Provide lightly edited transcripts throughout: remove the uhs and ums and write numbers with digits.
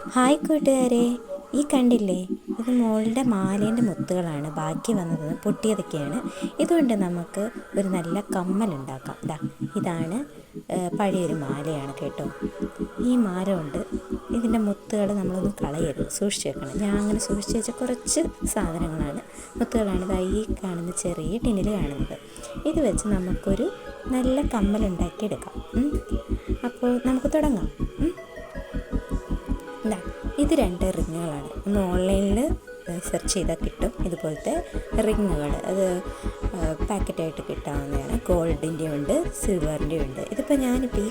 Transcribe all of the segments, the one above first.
Hi കൂട്ടുകാരെ, ഈ കണ്ടില്ലേ, ഇത് മോളുടെ മാലേൻ്റെ മുത്തുകളാണ്. ബാക്കി വന്നത് പൊട്ടിയതൊക്കെയാണ്. ഇതുകൊണ്ട് നമുക്ക് ഒരു നല്ല കമ്മലുണ്ടാക്കാം. ഇതാണ് പഴയൊരു മാലയാണ് കേട്ടോ. ഈ മാല കൊണ്ട് ഇതിൻ്റെ മുത്തുകൾ നമ്മളൊന്നും കളയരുത്, സൂക്ഷിച്ച് വെക്കണം. ഞാൻ അങ്ങനെ സൂക്ഷിച്ച് വെച്ച കുറച്ച് സാധനങ്ങളാണ്, മുത്തുകളാണ്. ഈ കാണുന്ന ചെറിയ ടിന്നിൽ കാണുന്നത്. ഇത് വെച്ച് നമുക്കൊരു നല്ല കമ്മലുണ്ടാക്കിയെടുക്കാം. അപ്പോൾ നമുക്ക് തുടങ്ങാം. ഇത് 2 റിങ്ങുകളാണ്. ഒന്ന് ഓൺലൈനിൽ സെർച്ച് ചെയ്താൽ കിട്ടും ഇതുപോലത്തെ റിങ്ങുകൾ. അത് പാക്കറ്റായിട്ട് കിട്ടാവുന്നതാണ്. ഗോൾഡിൻ്റെ ഉണ്ട്, സിൽവറിൻ്റെ ഉണ്ട്. ഇതിപ്പോൾ ഞാനിപ്പോൾ ഈ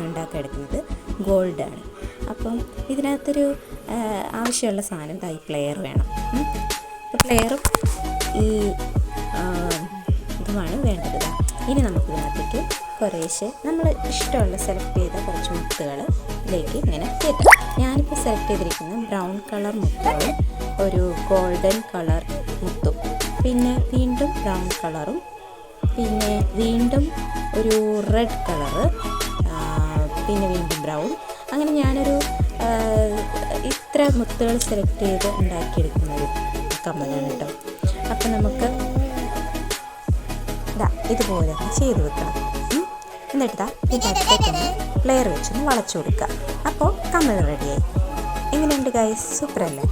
ഉണ്ടാക്കാൻ എടുക്കുന്നത് ഗോൾഡാണ്. അപ്പം ഇതിനകത്തൊരു ആവശ്യമുള്ള സാധനം ഈ പ്ലെയർ വേണം. പ്ലെയറും ഈ ഇതുമാണ് വേണ്ടത്. ഇനി നമുക്കിതിനകത്തേക്ക് കുറേശ്ശെ നമ്മൾ ഇഷ്ടമുള്ള സെലക്ട് ചെയ്ത കുറച്ച് മുത്തുകളിലേക്ക് ഇങ്ങനെ കയറ്റാം. ഞാനിപ്പോൾ സെലക്ട് ചെയ്തിരിക്കുന്നത് ബ്രൗൺ കളർ മുത്തുകളും ഒരു ഗോൾഡൻ കളർ മുത്തും, പിന്നെ വീണ്ടും ബ്രൗൺ കളറും, പിന്നെ വീണ്ടും ഒരു റെഡ് കളറ്, പിന്നെ വീണ്ടും ബ്രൗൺ. അങ്ങനെ ഞാനൊരു ഇത്ര മുത്തുകൾ സെലക്ട് ചെയ്ത് ഉണ്ടാക്കിയെടുക്കുന്നൊരു കമ്മലാണ് കേട്ടോ. അപ്പം നമുക്ക് ഇതുപോലെ ചെയ്ത് വെക്കണം. എന്നിട്ട് ഇതിനകത്തേക്കൊന്ന് പ്ലെയർ വെച്ചൊന്ന് വളച്ചു കൊടുക്കുക. അപ്പോൾ കമ്മൽ റെഡിയായി. എങ്ങനെയുണ്ട് ഗൈസ്? സൂപ്പറല്ലേ?